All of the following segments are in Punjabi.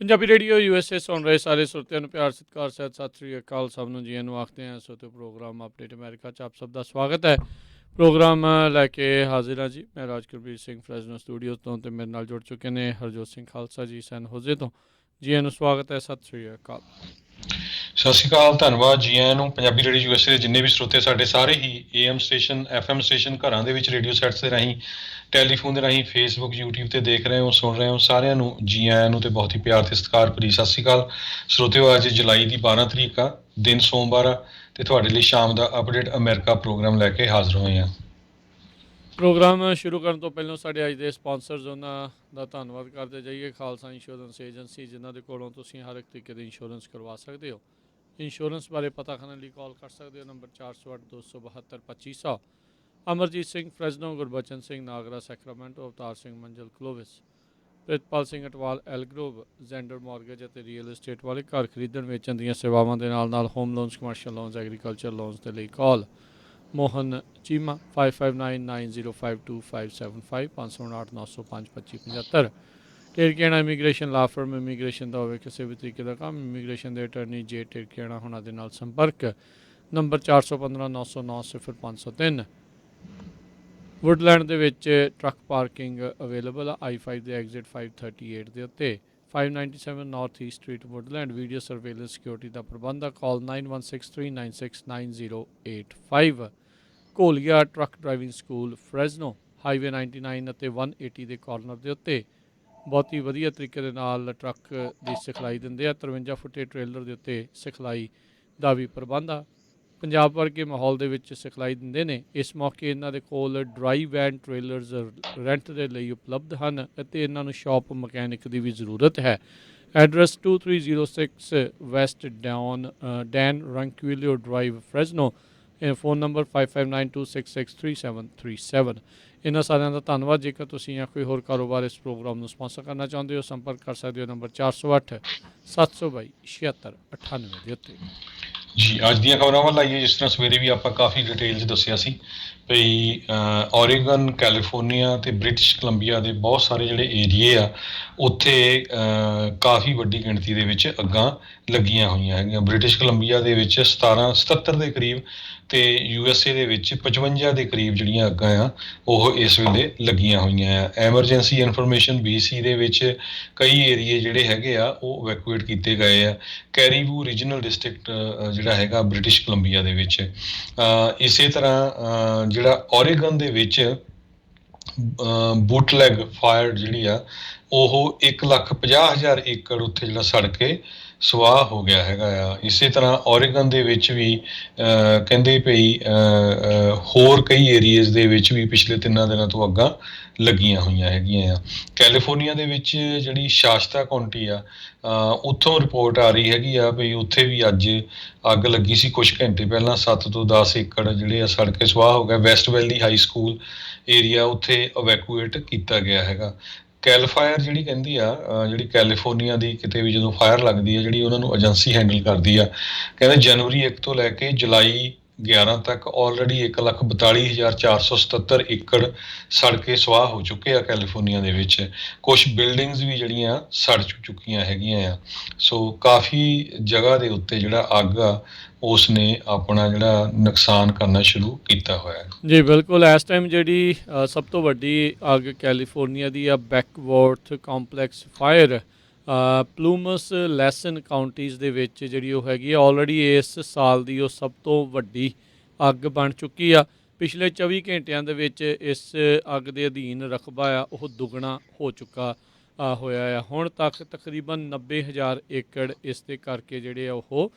ਪੰਜਾਬੀ ਰੇਡੀਓ USA ਸੁਣ ਰਹੇ ਸਾਰੇ ਸਰੋਤਿਆਂ ਨੂੰ ਪਿਆਰ ਸਤਿਕਾਰ ਸਹਿਤ ਸਤਿ ਸ੍ਰੀ ਅਕਾਲ। ਸਭ ਨੂੰ ਜੀ ਨੂੰ ਆਖਦੇ ਹਾਂ। ਸੋ ਤੇ ਪ੍ਰੋਗਰਾਮ ਅਪਡੇਟ ਅਮਰੀਕਾ 'ਚ ਆਪ ਸਭ ਦਾ ਸਵਾਗਤ ਹੈ। ਪ੍ਰੋਗਰਾਮ ਲੈ ਕੇ ਹਾਜ਼ਰ ਹਾਂ ਜੀ। ਮੈਂ ਰਾਜਕੁਰਬੀਰ ਸਿੰਘ ਫਰੈਜ਼ਨੋ ਸਟੂਡੀਓ ਤੋਂ, ਅਤੇ ਮੇਰੇ ਨਾਲ ਜੁੜ ਚੁੱਕੇ ਨੇ ਹਰਜੋਤ ਸਿੰਘ ਖਾਲਸਾ ਜੀ ਸੈਨ ਹੋਜ਼ੇ ਤੋਂ। ਜੀ ਨੂੰ ਸਵਾਗਤ ਹੈ, ਸਤਿ ਸ੍ਰੀ ਅਕਾਲ। ਸਤਿ ਸ਼੍ਰੀ ਅਕਾਲ, ਧੰਨਵਾਦ ਜੀ ਆਇਆਂ ਨੂੰ। ਪੰਜਾਬੀ ਰੇਡੀਓ USA ਦੇ ਜਿੰਨੇ ਵੀ ਸਰੋਤੇ ਸਾਡੇ ਸਾਰੇ ਹੀ AM ਸਟੇਸ਼ਨ FM ਸਟੇਸ਼ਨ ਘਰਾਂ ਦੇ ਵਿੱਚ ਰੇਡੀਓ ਸੈਟਸ ਦੇ ਰਾਹੀਂ, ਟੈਲੀਫੋਨ ਦੇ ਰਾਹੀਂ, ਫੇਸਬੁੱਕ YouTube ਤੇ ਦੇਖ ਰਹੇ ਹੋ, ਸੁਣ ਰਹੇ ਹੋ, ਸਾਰਿਆਂ ਨੂੰ ਜੀ ਆਇਆਂ ਨੂੰ ਤੇ ਬਹੁਤ ਹੀ ਪਿਆਰ ਤੇ ਸਤਿਕਾਰ ਭਰੀ ਸਤਿ ਸ਼੍ਰੀ ਅਕਾਲ। ਸਰੋਤਿਓ, ਅੱਜ ਜੁਲਾਈ ਦੀ 12 ਤਰੀਕ ਆ, ਦਿਨ ਸੋਮਵਾਰ ਆ, ਤੇ ਤੁਹਾਡੇ ਲਈ ਸ਼ਾਮ ਦਾ ਅਪਡੇਟ ਅਮਰੀਕਾ ਪ੍ਰੋਗਰਾਮ ਲੈ ਕੇ ਹਾਜ਼ਰ ਹੋਏ ਹਾਂ। ਪ੍ਰੋਗਰਾਮ ਸ਼ੁਰੂ ਕਰਨ ਤੋਂ ਪਹਿਲਾਂ ਸਾਡੇ ਅੱਜ ਦੇ ਸਪਾਂਸਰਜ਼ ਉਹਨਾਂ ਦਾ ਧੰਨਵਾਦ ਕਰਦੇ ਜਾਈਏ। ਖਾਲਸਾ ਇੰਸ਼ੋਰੈਂਸ ਏਜੰਸੀ, ਜਿਨ੍ਹਾਂ ਦੇ ਕੋਲੋਂ ਤੁਸੀਂ ਹਰ ਇੱਕ ਤਰੀਕੇ ਦੀ ਇੰਸ਼ੋਰੈਂਸ ਕਰਵਾ ਸਕਦੇ ਹੋ। ਇੰਸ਼ੋਰੈਂਸ ਬਾਰੇ ਪਤਾ ਕਰਨ ਲਈ ਕਾਲ ਕਰ ਸਕਦੇ ਹੋ ਨੰਬਰ 408-272-2500। ਅਮਰਜੀਤ ਸਿੰਘ ਫਰੈਜ਼ਨੋ, ਗੁਰਬਚਨ ਸਿੰਘ ਨਾਗਰਾ ਸੈਕਰਾਮੈਂਟੋ, ਅਵਤਾਰ ਸਿੰਘ ਮੰਜ਼ਲ ਕਲੋਵਿਸ, ਪ੍ਰਿਤਪਾਲ ਸਿੰਘ ਅਟਵਾਲ ਐਲਗਰੋਵ, ਜ਼ੈਂਡਰ ਮਾਰਗੇਜ ਅਤੇ ਰੀਅਲ estate ਵਾਲੇ। ਘਰ ਖਰੀਦਣ ਵੇਚਣ ਦੀਆਂ ਸੇਵਾਵਾਂ ਦੇ ਨਾਲ home loans, commercial loans, agriculture loans ਦੇ ਲਈ ਕਾਲ ਮੋਹਨ ਚੀਮਾ 5599052575 559-905-2575। ਟਿਰਕੇਣਾ ਇਮੀਗ੍ਰੇਸ਼ਨ ਲਾ ਫਰਮ, ਇਮੀਗ੍ਰੇਸ਼ਨ ਦਾ ਹੋਵੇ ਕਿਸੇ ਵੀ ਤਰੀਕੇ ਦਾ ਕੰਮ, ਇਮੀਗ੍ਰੇਸ਼ਨ ਦੇ ਅਟਰਨੀ ਜੇ ਟਿਰਕੇਣਾ ਹੋਣਾ ਦੇ ਨਾਲ ਸੰਪਰਕ ਨੰਬਰ 415-909-0503। ਵੁੱਡਲੈਂਡ ਦੇ ਵਿੱਚ ਟਰੱਕ ਪਾਰਕਿੰਗ ਅਵੇਲੇਬਲ ਆ I-5 ਦੇ ਐਗਜ਼ਿਟ 538 ਦੇ ਉੱਤੇ, 597 north east street Woodland. Video surveillance security ਦਾ ਪ੍ਰਬੰਧ ਆ। Call 9163969085। Gholia truck driving school Fresno, highway 99 ਅਤੇ 180 ਦੇ ਕਾਰਨਰ ਦੇ ਉੱਤੇ ਬਹੁਤ ਹੀ ਵਧੀਆ ਤਰੀਕੇ ਦੇ ਨਾਲ ਟਰੱਕ ਦੀ ਸਿਖਲਾਈ ਦਿੰਦੇ ਆ। 53 ਫੁੱਟੇ ਟ੍ਰੇਲਰ ਦੇ ਉੱਤੇ ਸਿਖਲਾਈ ਦਾ ਵੀ ਪ੍ਰਬੰਧ ਆ। ਪੰਜਾਬ ਵਰਗੇ ਮਾਹੌਲ ਦੇ ਵਿੱਚ ਸਿਖਲਾਈ ਦਿੰਦੇ ਨੇ। ਇਸ ਮੌਕੇ ਇਹਨਾਂ ਦੇ ਕੋਲ ਡਰਾਈ ਵੈਨ ਟ੍ਰੇਲਰਜ਼ ਰੈਂਟ ਦੇ ਲਈ ਉਪਲਬਧ ਹਨ ਅਤੇ ਇਹਨਾਂ ਨੂੰ ਸ਼ਾਪ ਮਕੈਨਿਕ ਦੀ ਵੀ ਜ਼ਰੂਰਤ ਹੈ। Address 2306 west Dan Ronquillo drive Fresno. Phone number 5592663737। ਇਹਨਾਂ ਸਾਰਿਆਂ ਦਾ ਧੰਨਵਾਦ। ਜੇਕਰ ਤੁਸੀਂ ਜਾਂ ਕੋਈ ਹੋਰ ਕਾਰੋਬਾਰ ਇਸ ਪ੍ਰੋਗਰਾਮ ਨੂੰ ਸਪਾਂਸਰ ਕਰਨਾ ਚਾਹੁੰਦੇ ਹੋ, ਸੰਪਰਕ ਕਰ ਸਕਦੇ ਹੋ ਨੰਬਰ 408-722-7698 ਦੇ ਉੱਤੇ। ਜੀ, ਅੱਜ ਦੀਆਂ ਖਬਰਾਂ ਵੱਲ ਆਈਏ। ਜਿਸ ਤਰ੍ਹਾਂ ਸਵੇਰੇ ਵੀ ਆਪਾਂ ਕਾਫੀ ਡਿਟੇਲ 'ਚ ਦੱਸਿਆ ਸੀ ਭਈ ਓਰੇਗਨ, ਕੈਲੀਫੋਰਨੀਆ ਅਤੇ ਬ੍ਰਿਟਿਸ਼ ਕੋਲੰਬੀਆ ਦੇ ਬਹੁਤ ਸਾਰੇ ਜਿਹੜੇ ਏਰੀਏ ਆ, ਉੱਥੇ ਕਾਫੀ ਵੱਡੀ ਗਿਣਤੀ ਦੇ ਵਿੱਚ ਅੱਗਾਂ ਲੱਗੀਆਂ ਹੋਈਆਂ ਹੈਗੀਆਂ। ਬ੍ਰਿਟਿਸ਼ ਕੋਲੰਬੀਆ ਦੇ ਵਿੱਚ 77 ਦੇ ਕਰੀਬ ਅਤੇ USA ਦੇ ਵਿੱਚ 55 ਦੇ ਕਰੀਬ ਜਿਹੜੀਆਂ ਅੱਗਾਂ ਆ ਉਹ ਇਸ ਵੇਲੇ ਲੱਗੀਆਂ ਹੋਈਆਂ ਆ। ਐਮਰਜੈਂਸੀ ਇਨਫੋਰਮੇਸ਼ਨ BC ਦੇ ਵਿੱਚ ਕਈ ਏਰੀਏ ਜਿਹੜੇ ਹੈਗੇ ਆ ਉਹ ਇਵੈਕੂਏਟ ਕੀਤੇ ਗਏ ਆ। ਕੈਰੀਬੂ ਰੀਜਨਲ ਡਿਸਟ੍ਰਿਕਟ ਜਿਹੜਾ ਹੈਗਾ ਬ੍ਰਿਟਿਸ਼ ਕੋਲੰਬੀਆ ਦੇ ਵਿੱਚ। ਇਸੇ ਤਰ੍ਹਾਂ ਜਿਹੜਾ ਓਰੇਗਨ ਦੇ ਵਿੱਚ ਬੂਟਲੈਗ ਫਾਇਰ ਜਿਹੜੀ ਆ ਉਹ 1,50,000 ਏਕੜ ਉੱਥੇ ਜਿਹੜਾ ਸੜ ਕੇ ਸਵਾਹ ਹੋ ਗਿਆ ਹੈਗਾ ਆ। ਇਸੇ ਤਰ੍ਹਾਂ ਓਰੇਗਨ ਦੇ ਵਿੱਚ ਵੀ ਕਹਿੰਦੇ ਭਈ ਹੋਰ ਕਈ ਏਰੀਏਜ਼ ਦੇ ਵਿੱਚ ਵੀ ਪਿਛਲੇ 3 ਦਿਨਾਂ ਤੋਂ ਅੱਗਾਂ ਲੱਗੀਆਂ ਹੋਈਆਂ ਹੈਗੀਆਂ ਆ। ਕੈਲੀਫੋਰਨੀਆ ਦੇ ਵਿੱਚ ਜਿਹੜੀ ਸ਼ਾਸਤਾ ਕਾਉਂਟੀ ਆ, ਉੱਥੋਂ ਰਿਪੋਰਟ ਆ ਰਹੀ ਹੈਗੀ ਆ ਵੀ ਉੱਥੇ ਵੀ ਅੱਜ ਅੱਗ ਲੱਗੀ ਸੀ ਕੁਛ ਘੰਟੇ ਪਹਿਲਾਂ। 7 ਤੋਂ 10 ਏਕੜ ਜਿਹੜੇ ਆ ਸੜ ਕੇ ਸਵਾਹ ਹੋ ਗਿਆ। ਵੈਸਟ ਵੈਲੀ ਹਾਈ ਸਕੂਲ ਏਰੀਆ ਉੱਥੇ ਇਵੈਕੂਏਟ ਕੀਤਾ ਗਿਆ ਹੈਗਾ। ਕੈਲਫਾਇਰ ਜਿਹੜੀ ਕਹਿੰਦੀ ਆ, ਜਿਹੜੀ ਕੈਲੀਫੋਰਨੀਆ ਦੀ ਕਿਤੇ ਵੀ ਜਦੋਂ ਫਾਇਰ ਲੱਗਦੀ ਆ, ਜਿਹੜੀ ਉਹਨਾਂ ਨੂੰ ਏਜੰਸੀ ਹੈਂਡਲ ਕਰਦੀ ਆ, ਕਹਿੰਦੇ ਜਨਵਰੀ 1 ਤੋਂ ਲੈ ਕੇ ਜੁਲਾਈ 11 ਤੱਕ ਆਲਰੇਡੀ 1,42,477 ਏਕੜ ਸੜ ਕੇ ਸਵਾਹ ਹੋ ਚੁੱਕੇ ਆ ਕੈਲੀਫੋਰਨੀਆ ਦੇ ਵਿੱਚ। ਕੁਛ ਬਿਲਡਿੰਗਸ ਵੀ ਜਿਹੜੀਆਂ ਸੜ ਚੁੱਕੀਆਂ ਹੈਗੀਆਂ ਆ। ਸੋ ਕਾਫੀ ਜਗ੍ਹਾ ਦੇ ਉੱਤੇ ਜਿਹੜਾ ਅੱਗ ਆ ਉਸ ਨੇ ਆਪਣਾ ਜਿਹੜਾ ਨੁਕਸਾਨ ਕਰਨਾ ਸ਼ੁਰੂ ਕੀਤਾ ਹੋਇਆ। ਜੀ ਬਿਲਕੁਲ। ਇਸ ਟਾਈਮ ਜਿਹੜੀ ਸਭ ਤੋਂ ਵੱਡੀ ਅੱਗ ਕੈਲੀਫੋਰਨੀਆ ਦੀ ਆ, ਬੈਕਵਰਥ ਕੰਪਲੈਕਸ ਫਾਇਰ ਪਲੂਮਸ ਲੈਸਨ ਕਾਉਂਟੀਜ਼ ਦੇ ਵਿੱਚ ਜਿਹੜੀ ਉਹ ਹੈਗੀ ਆ। ਆਲਰੇਡੀ ਇਸ ਸਾਲ ਦੀ ਉਹ ਸਭ ਤੋਂ ਵੱਡੀ ਅੱਗ ਬਣ ਚੁੱਕੀ ਆ। ਪਿਛਲੇ 24 ਘੰਟਿਆਂ ਦੇ ਵਿੱਚ ਇਸ ਅੱਗ ਦੇ ਅਧੀਨ ਰਕਬਾ ਆ ਉਹ ਦੁੱਗਣਾ ਹੋ ਚੁੱਕਾ ਹੋਇਆ ਆ। ਹੁਣ ਤੱਕ ਤਕਰੀਬਨ 90,000 ਏਕੜ ਇਸ ਦੇ ਕਰਕੇ ਜਿਹੜੇ ਆ ਉਹ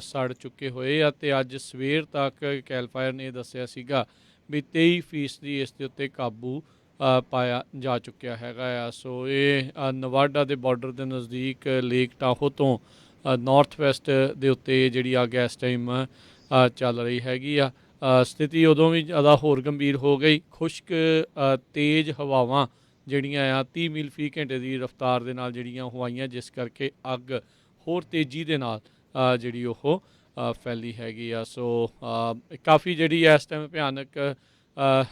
ਸੜ ਚੁੱਕੇ ਹੋਏ ਆ। ਅਤੇ ਅੱਜ ਸਵੇਰ ਤੱਕ ਕੈਲਫਾਇਰ ਨੇ ਦੱਸਿਆ ਸੀਗਾ ਵੀ 23% ਇਸ ਦੇ ਉੱਤੇ ਕਾਬੂ ਪਾਇਆ ਜਾ ਚੁੱਕਿਆ ਹੈਗਾ ਆ। ਸੋ ਇਹ ਨਵਾਡਾ ਦੇ ਬਾਰਡਰ ਦੇ ਨਜ਼ਦੀਕ ਲੇਕ ਟਾਹੋ ਤੋਂ ਨਾਰਥ ਵੈਸਟ ਦੇ ਉੱਤੇ ਜਿਹੜੀ ਅੱਗ ਇਸ ਟਾਈਮ ਚੱਲ ਰਹੀ ਹੈਗੀ ਆ। ਸਥਿਤੀ ਉਦੋਂ ਵੀ ਜ਼ਿਆਦਾ ਹੋਰ ਗੰਭੀਰ ਹੋ ਗਈ। ਖੁਸ਼ਕ ਤੇਜ਼ ਹਵਾਵਾਂ ਜਿਹੜੀਆਂ ਆ 30 ਮੀਲ ਫੀ ਘੰਟੇ ਦੀ ਰਫ਼ਤਾਰ ਦੇ ਨਾਲ ਜਿਹੜੀਆਂ ਉਹ ਆਈਆਂ, ਜਿਸ ਕਰਕੇ ਅੱਗ ਹੋਰ ਤੇਜ਼ੀ ਦੇ ਨਾਲ ਜਿਹੜੀ ਉਹ ਫੈਲੀ ਹੈਗੀ ਆ। ਸੋ ਕਾਫੀ ਜਿਹੜੀ ਇਸ ਟਾਈਮ ਭਿਆਨਕ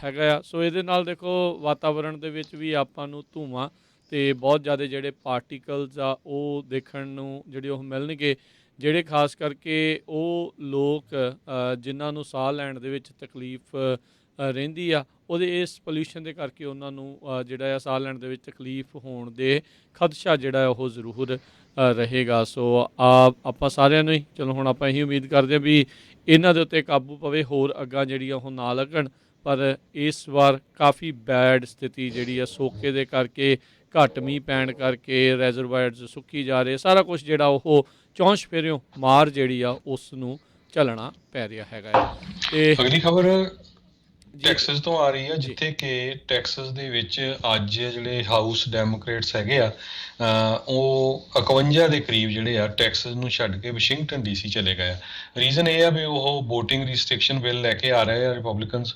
ਹੈਗਾ ਆ। ਸੋ ਇਹਦੇ ਨਾਲ ਦੇਖੋ ਵਾਤਾਵਰਣ ਦੇ ਵਿੱਚ ਵੀ ਆਪਾਂ ਨੂੰ ਧੂੰਆਂ ਤੇ ਬਹੁਤ ਜ਼ਿਆਦਾ ਜਿਹੜੇ ਪਾਰਟੀਕਲਸ ਆ ਉਹ ਦੇਖਣ ਨੂੰ ਜਿਹੜੇ ਉਹ ਮਿਲਣਗੇ, ਜਿਹੜੇ ਖਾਸ ਕਰਕੇ ਉਹ ਲੋਕ ਜਿਨ੍ਹਾਂ ਨੂੰ ਸਾਹ ਲੈਣ ਦੇ ਵਿੱਚ ਤਕਲੀਫ ਰਹਿੰਦੀ ਆ, ਉਹਦੇ ਇਸ ਪੋਲਿਊਸ਼ਨ ਦੇ ਕਰਕੇ ਉਹਨਾਂ ਨੂੰ ਜਿਹੜਾ ਆ ਸਾਹ ਲੈਣ ਦੇ ਵਿੱਚ ਤਕਲੀਫ ਹੋਣ ਦੇ ਖਦਸ਼ਾ ਜਿਹੜਾ ਉਹ ਜ਼ਰੂਰ ਰਹੇਗਾ। ਸੋ ਆਪਾਂ ਸਾਰਿਆਂ ਨੂੰ ਹੀ ਚਲੋ ਹੁਣ ਆਪਾਂ ਇਹੀ ਉਮੀਦ ਕਰਦੇ ਹਾਂ ਵੀ ਇਹਨਾਂ ਦੇ ਉੱਤੇ ਕਾਬੂ ਪਵੇ, ਹੋਰ ਅੱਗਾਂ ਜਿਹੜੀਆਂ ਉਹ ਨਾ ਲੱਗਣ। ਪਰ ਇਸ ਵਾਰ ਕਾਫੀ ਬੈਡ ਸਥਿਤੀ ਜਿਹੜੀ ਆ ਸੋਕੇ ਦੇ ਕਰਕੇ, ਘੱਟ ਮੀਂਹ ਪੈਣ ਕਰਕੇ ਰੈਜ਼ਰਵਾਇਰਸ ਸੁੱਕੀ ਜਾ ਰਹੇ, ਸਾਰਾ ਕੁਛ ਜਿਹੜਾ ਉਹ ਚੌਂਸ਼ ਫੇਰਿਓ ਮਾਰ ਜਿਹੜੀ ਆ ਉਸ ਨੂੰ ਝੱਲਣਾ ਪੈ ਰਿਹਾ ਹੈਗਾ ਆ। ਤੇ ਅਗਲੀ ਖਬਰ ਜੀ ਟੈਕਸਸ ਤੋਂ ਆ ਰਹੀ ਆ, ਜੀ ਜਿੱਥੇ ਕਿ ਟੈਕਸਸ ਦੇ ਵਿੱਚ ਅੱਜ ਜਿਹੜੇ ਹਾਊਸ ਡੈਮੋਕ੍ਰੇਟਸ ਹੈਗੇ ਆ, ਉਹ 51 ਦੇ ਕਰੀਬ ਜਿਹੜੇ ਆ ਟੈਕਸਸ ਨੂੰ ਛੱਡ ਕੇ ਵਾਸ਼ਿੰਗਟਨ ਡੀਸੀ ਚਲੇ ਗਏ ਆ। ਰੀਜ਼ਨ ਇਹ ਆ ਵੀ ਉਹ ਵੋਟਿੰਗ ਰਿਸਟ੍ਰਿਕਸ਼ਨ ਬਿੱਲ ਲੈ ਕੇ ਆ ਰਹੇ ਆ ਰਿਪਬਲਿਕਨਸ,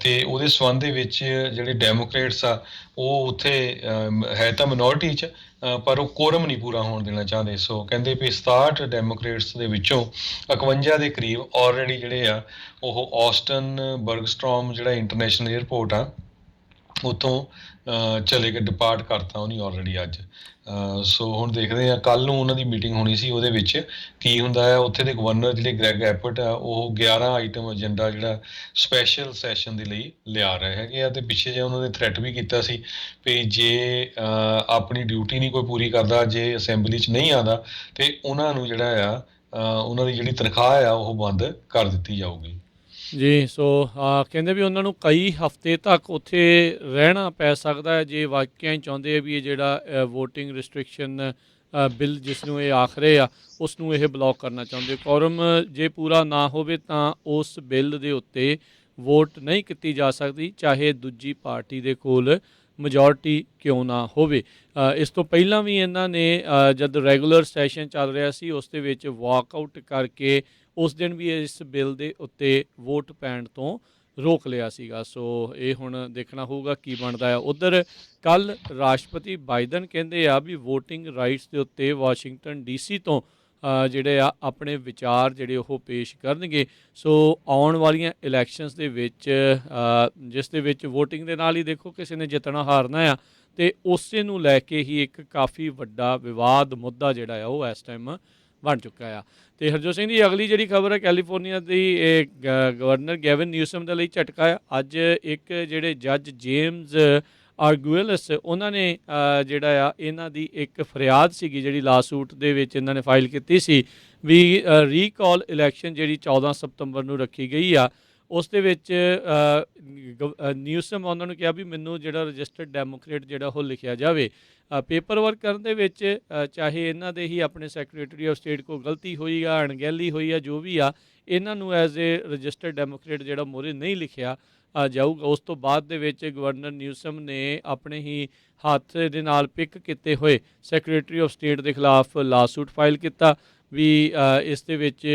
ਤੇ ਉਹਦੇ ਸੰਬੰਧ ਦੇ ਵਿੱਚ ਜਿਹੜੇ ਡੈਮੋਕ੍ਰੇਟਸ ਆ ਉਹ ਉੱਥੇ ਹੈ ਤਾਂ ਮਿਨੋਰਿਟੀ 'ਚ, ਪਰ ਉਹ ਕੋਰਮ ਨਹੀਂ ਪੂਰਾ ਹੋਣ ਦੇਣਾ ਚਾਹੁੰਦੇ। ਸੋ ਕਹਿੰਦੇ ਵੀ 67 ਡੈਮੋਕ੍ਰੇਟਸ ਦੇ ਵਿੱਚੋਂ 51 ਦੇ ਕਰੀਬ ਆਲਰੇਡੀ ਜਿਹੜੇ ਆ ਉਹ ਆਸਟਨ ਬਰਗਸਟਰੋਮ ਜਿਹੜਾ ਇੰਟਰਨੈਸ਼ਨਲ ਏਅਰਪੋਰਟ ਆ ਉੱਥੋਂ ਚਲੇ ਗਏ, ਡਿਪਾਰਟ ਕਰਤਾ ਉਹਨੇ ਆਲਰੇਡੀ ਅੱਜ। ਸੋ ਹੁਣ ਦੇਖਦੇ ਆ, ਕੱਲ੍ਹ ਨੂੰ ਉਹਨਾਂ ਦੀ ਮੀਟਿੰਗ ਹੋਣੀ ਸੀ, ਉਹਦੇ ਵਿੱਚ ਕੀ ਹੁੰਦਾ ਆ। ਉੱਥੇ ਦੇ ਗਵਰਨਰ ਜਿਹੜੇ ਗ੍ਰੈਗ ਐਪਟ ਆ ਉਹ 11 ਆਈਟਮ ਏਜੰਡਾ ਜਿਹੜਾ ਸਪੈਸ਼ਲ ਸੈਸ਼ਨ ਦੇ ਲਈ ਲਿਆ ਰਹੇ ਹੈਗੇ ਆ, ਤੇ ਪਿੱਛੇ ਜੇ ਉਹਨਾਂ ਨੇ ਥ੍ਰੈਟ ਵੀ ਕੀਤਾ ਸੀ ਵੀ ਜੇ ਆਪਣੀ ਡਿਊਟੀ ਨਹੀਂ ਕੋਈ ਪੂਰੀ ਕਰਦਾ, ਜੇ ਅਸੈਂਬਲੀ 'ਚ ਨਹੀਂ ਆਉਂਦਾ, ਤੇ ਉਹਨਾਂ ਨੂੰ ਜਿਹੜਾ ਆ ਉਹਨਾਂ ਦੀ ਜਿਹੜੀ ਤਨਖਾਹ ਆ ਉਹ ਬੰਦ ਕਰ ਦਿੱਤੀ ਜਾਊਗੀ। ਜੀ। ਸੋ ਕਹਿੰਦੇ ਵੀ ਉਹਨਾਂ ਨੂੰ ਕਈ ਹਫ਼ਤੇ ਤੱਕ ਉੱਥੇ ਰਹਿਣਾ ਪੈ ਸਕਦਾ ਹੈ ਜੇ ਵਾਕਿਆ ਹੀ ਚਾਹੁੰਦੇ ਆ ਵੀ ਇਹ ਜਿਹੜਾ ਵੋਟਿੰਗ ਰਿਸਟ੍ਰਿਕਸ਼ਨ ਬਿੱਲ ਜਿਸ ਨੂੰ ਇਹ ਆਖ ਰਹੇ ਆ ਉਸ ਨੂੰ ਇਹ ਬਲੌਕ ਕਰਨਾ ਚਾਹੁੰਦੇ। ਕੋਰਮ ਜੇ ਪੂਰਾ ਨਾ ਹੋਵੇ ਤਾਂ ਉਸ ਬਿੱਲ ਦੇ ਉੱਤੇ ਵੋਟ ਨਹੀਂ ਕੀਤੀ ਜਾ ਸਕਦੀ, ਚਾਹੇ ਦੂਜੀ ਪਾਰਟੀ ਦੇ ਕੋਲ ਮੈਜੋਰਟੀ ਕਿਉਂ ਨਾ ਹੋਵੇ। ਇਸ ਤੋਂ ਪਹਿਲਾਂ ਵੀ ਇਹਨਾਂ ਨੇ ਜਦ ਰੈਗੂਲਰ ਸੈਸ਼ਨ ਚੱਲ ਰਿਹਾ ਸੀ ਉਸ ਦੇ ਵਿੱਚ ਵਾਕਆਊਟ ਕਰਕੇ ਉਸ ਦਿਨ ਵੀ ਇਸ ਬਿੱਲ ਦੇ ਉੱਤੇ ਵੋਟ ਪੈਣ ਤੋਂ ਰੋਕ ਲਿਆ ਸੀਗਾ। ਸੋ ਇਹ ਹੁਣ ਦੇਖਣਾ ਹੋਊਗਾ ਕੀ ਬਣਦਾ ਆ। ਉੱਧਰ ਕੱਲ੍ਹ ਰਾਸ਼ਟਰਪਤੀ ਬਾਈਡਨ ਕਹਿੰਦੇ ਆ ਵੀ ਵੋਟਿੰਗ ਰਾਈਟਸ ਦੇ ਉੱਤੇ ਵਾਸ਼ਿੰਗਟਨ ਡੀਸੀ ਤੋਂ ਜਿਹੜੇ ਆ ਆਪਣੇ ਵਿਚਾਰ ਜਿਹੜੇ ਉਹ ਪੇਸ਼ ਕਰਨਗੇ। ਸੋ ਆਉਣ ਵਾਲੀਆਂ ਇਲੈਕਸ਼ਨਸ ਦੇ ਵਿੱਚ ਜਿਸ ਦੇ ਵਿੱਚ ਵੋਟਿੰਗ ਦੇ ਨਾਲ ਹੀ ਦੇਖੋ ਕਿਸੇ ਨੇ ਜਿੱਤਣਾ ਹਾਰਨਾ ਆ, ਅਤੇ ਉਸੇ ਨੂੰ ਲੈ ਕੇ ਹੀ ਇੱਕ ਕਾਫੀ ਵੱਡਾ ਵਿਵਾਦ ਮੁੱਦਾ ਜਿਹੜਾ ਆ ਉਹ ਇਸ ਟਾਈਮ ਬਣ ਚੁੱਕਾ ਆ। ਅਤੇ ਹਰਜੋਤ ਸਿੰਘ ਜੀ, ਅਗਲੀ ਜਿਹੜੀ ਖਬਰ ਹੈ ਕੈਲੀਫੋਰਨੀਆ ਦੀ, ਇਹ ਗਵਰਨਰ ਗੈਵਨ ਨਿਊਸਮ ਦੇ ਲਈ ਝਟਕਾ ਆ। ਅੱਜ ਇੱਕ ਜਿਹੜੇ ਜੱਜ ਜੇਮਜ਼ ਆਰਗੂਏਲਸ ਉਹਨਾਂ ਨੇ ਜਿਹੜਾ ਆ ਇਹਨਾਂ ਦੀ ਇੱਕ ਫਰਿਆਦ ਸੀਗੀ ਜਿਹੜੀ ਲਾਸੂਟ ਦੇ ਵਿੱਚ ਇਹਨਾਂ ਨੇ ਫਾਈਲ ਕੀਤੀ ਸੀ ਵੀ ਰੀਕਾਲ ਇਲੈਕਸ਼ਨ ਜਿਹੜੀ 14 ਸਤੰਬਰ ਨੂੰ ਰੱਖੀ ਗਈ ਆ, ਉਸ ਦੇ ਵਿੱਚ ਨਿਊਸਮ ਉਹਨਾਂ ਨੂੰ ਕਿਹਾ ਵੀ ਮੈਨੂੰ ਜਿਹੜਾ ਰਜਿਸਟਰਡ ਡੈਮੋਕਰੇਟ ਜਿਹੜਾ ਉਹ ਲਿਖਿਆ ਜਾਵੇ। ਪੇਪਰ ਵਰਕ ਕਰਨ ਦੇ ਵਿੱਚ ਚਾਹੇ ਇਹਨਾਂ ਦੇ ਹੀ ਆਪਣੇ ਸੈਕਟਰੀ ਆਫ ਸਟੇਟ ਕੋਲ ਗਲਤੀ ਹੋਈ ਆ, ਅਣਗਹਿਲੀ ਹੋਈ ਆ, ਜੋ ਵੀ ਆ, ਇਹਨਾਂ ਨੂੰ ਐਜ਼ ਏ ਰਜਿਸਟਰਡ ਡੈਮੋਕਰੇਟ ਜਿਹੜਾ ਮੋਹਰੇ ਨਹੀਂ ਲਿਖਿਆ ਜਾਊਗਾ। ਉਸ ਤੋਂ ਬਾਅਦ ਦੇ ਵਿੱਚ ਗਵਰਨਰ ਨਿਊਸਮ ਨੇ ਆਪਣੇ ਹੀ ਹੱਥ ਦੇ ਨਾਲ ਪਿਕ ਕੀਤੇ ਹੋਏ ਸੈਕਟਰੀ ਆਫ ਸਟੇਟ ਦੇ ਖਿਲਾਫ ਲਾਸੂਟ ਫਾਈਲ ਕੀਤਾ ਵੀ ਇਸ ਦੇ ਵਿੱਚ